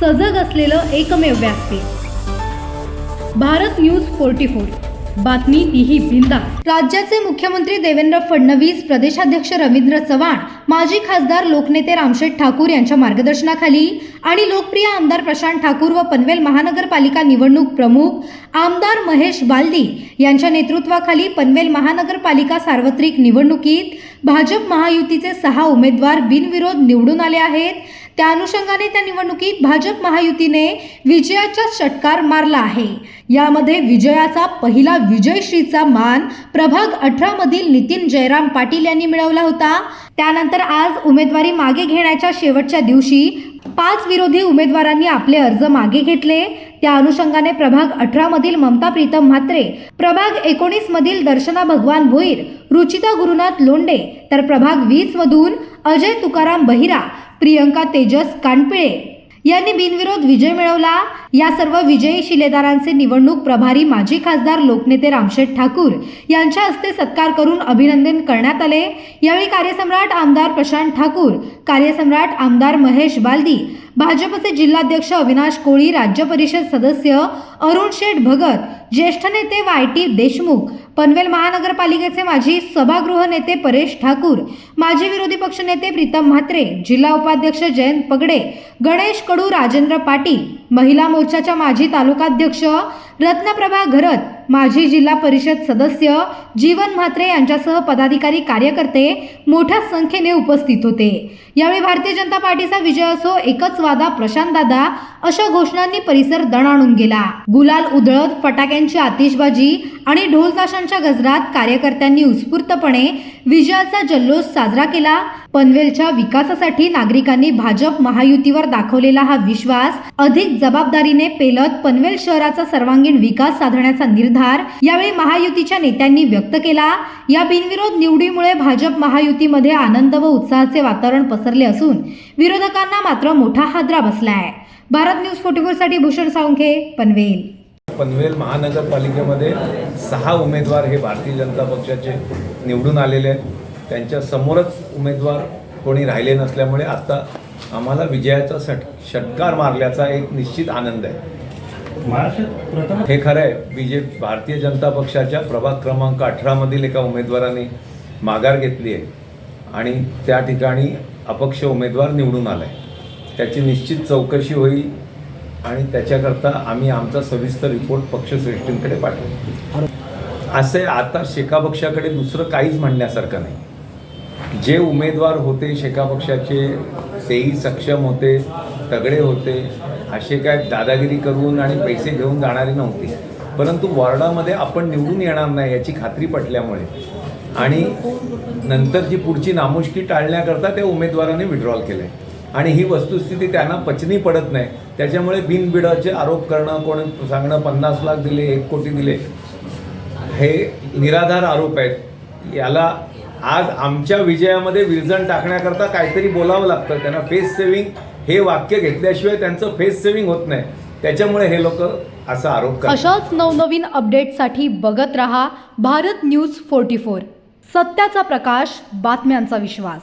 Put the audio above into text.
सजग असलेलं एकमेव व्यासपीठ भारत न्यूज 44। बातमी तीही बिनधास्त। राज्याचे मुख्यमंत्री देवेंद्र फडणवीस, प्रदेशाध्यक्ष रवींद्र चव्हाण, माजी खासदार लोकनेते रामशेठ ठाकूर यांच्या मार्गदर्शनाखाली आणि लोकप्रिय आमदार प्रशांत ठाकूर व पनवेल महानगरपालिका निवडणूक प्रमुख आमदार महेश बालदी यांच्या नेतृत्वाखाली पनवेल महानगरपालिका सार्वत्रिक निवडणुकीत भाजप महायुतीचे 6 उमेदवार बिनविरोध निवडून आले आहेत। त्या अनुषंगाने त्या निवडणुकीत भाजप महायुतीने विजयाचा षटकार मारला आहे। यामध्ये विजयाचा पहिला विजयश्रीचा मान प्रभाग 18 मधील नितीन जयराम पाटील यांनी मिळवला होता। त्यानंतर आज उमेदवारी मागे घेण्याच्या शेवटच्या दिवशी 5 विरोधी उमेदवारांनी आपले अर्ज मागे घेतले। त्या अनुषंगाने प्रभाग 18 मधील ममता प्रीतम म्हात्रे, प्रभाग 19 मधील दर्शना भगवान भोईर, रुचिता गुरुनाथ लोंडे, तर प्रभाग 20 मधून अजय तुकाराम बहिरा, प्रियंका तेजस कानपिळे यांनी बिनविरोध विजय मिळवला। या सर्व विजयी शिलेदारांचे निवडणूक प्रभारी माजी खासदार लोकनेते रामशेठ ठाकूर यांच्या हस्ते सत्कार करून अभिनंदन करण्यात आले। यावेळी कार्यसम्राट आमदार प्रशांत ठाकूर, कार्यसम्राट आमदार महेश बालदी, भाजपचे जिल्हाध्यक्ष अविनाश कोळी, राज्य परिषद सदस्य अरुण शेठ भगत, ज्येष्ठ नेते YT देशमुख, पनवेल महानगरपालिकेचे माजी सभागृह नेते परेश ठाकूर, माजी विरोधी पक्षनेते प्रीतम म्हात्रे, जिल्हा उपाध्यक्ष जयंत पगडे, गणेश कडू, राजेंद्र पाटील, महिला मोर्चाच्या माजी तालुकाध्यक्ष रत्नप्रभा घरत, माजी जिल्हा परिषद सदस्य जीवन म्हात्रे यांच्यासह पदाधिकारी कार्यकर्ते मोठ्या संख्येने उपस्थित होते। यावेळी भारतीय जनता पार्टीचा विजय असो, एकच वादा प्रशांत दादा अशा घोषणांनी परिसर दणाणून गेला। गुलाल उधळत, फटाक्यांची आतिषबाजी आणि ढोल ताशांच्या गजरात कार्यकर्त्यांनी उत्स्फूर्तपणे विजयाचा जल्लोष साजरा केला। पनवेलच्या विकासासाठी नागरिकांनी भाजप महायुतीवर दाखवलेला हा विश्वास अधिक जबाबदारीने पेलत पनवेल शहराचा सर्वांगीण विकास साधण्याचा निर्धार यावेळी महायुतीच्या नेत्यांनी व्यक्त केला। या बिनविरोध निवडीमुळे भाजप महायुतीमध्ये आनंद व उत्साहाचे वातावरण पसरले असून विरोधकांना मात्र मोठा हादरा बसलाय। भारत न्यूज 44 साठी भूषण साळुंखे, पनवेल। पनवेल महानगरपालिकेमध्ये 6 उमेदवार हे भारतीय जनता पक्षाचे निवडून आलेले आहेत। त्यांच्या समोरच उमेदवार कोणी राहिले नसल्यामुळे आता आम्हाला विजयाचा षटकार मारल्याचा एक निश्चित आनंद आहे। हे खरं आहे, भारतीय जनता पक्षाच्या प्रभाग क्रमांक 18 मधील एका उमेदवाराने माघार घेतली आहे आणि त्या ठिकाणी अपक्ष उमेदवार निवडून आला आहे। त्याची निश्चित चौकशी होईल आणि त्याच्याकरता आम्ही आमचा सविस्तर रिपोर्ट पक्षश्रेष्ठींकडे पाठवू। असे आता शेका पक्षाकडे दुसरं काहीच म्हणण्यासारखं नाही। जे उमेदवार होते शेका पक्षाचे तेही सक्षम होते, तगडे होते, असे काय दादागिरी करून आणि पैसे घेऊन जाणारे नव्हते। परंतु वॉर्डामध्ये आपण निवडून येणार नाही याची खात्री पटल्यामुळे आणि नंतरची पुढची नामुष्की टाळण्याकरता त्या उमेदवाराने विड्रॉल केलं आहे आणि ही वस्तुस्थिती त्यांना पचनी पडत नाही। त्याच्यामुळे बिनबिडाचे आरोप करणं, कोणी सांगणं 50 लाख दिले, 1 कोटी दिले, हे निराधार आरोप आहेत। याला आज आमच्या विजयामध्ये विरजण टाकण्याकरता काहीतरी बोलावं लागतं। त्यांना फेस सेव्हिंग हे वाक्य घेतल्याशिवाय त्यांचं फेस सेव्हिंग होत नाही। त्याच्यामुळे हे लोक असा आरोप करतात। अशाच नवनवीन अपडेटसाठी बघत रहा भारत न्यूज 44। सत्याचा प्रकाश, बातम्यांचा विश्वास।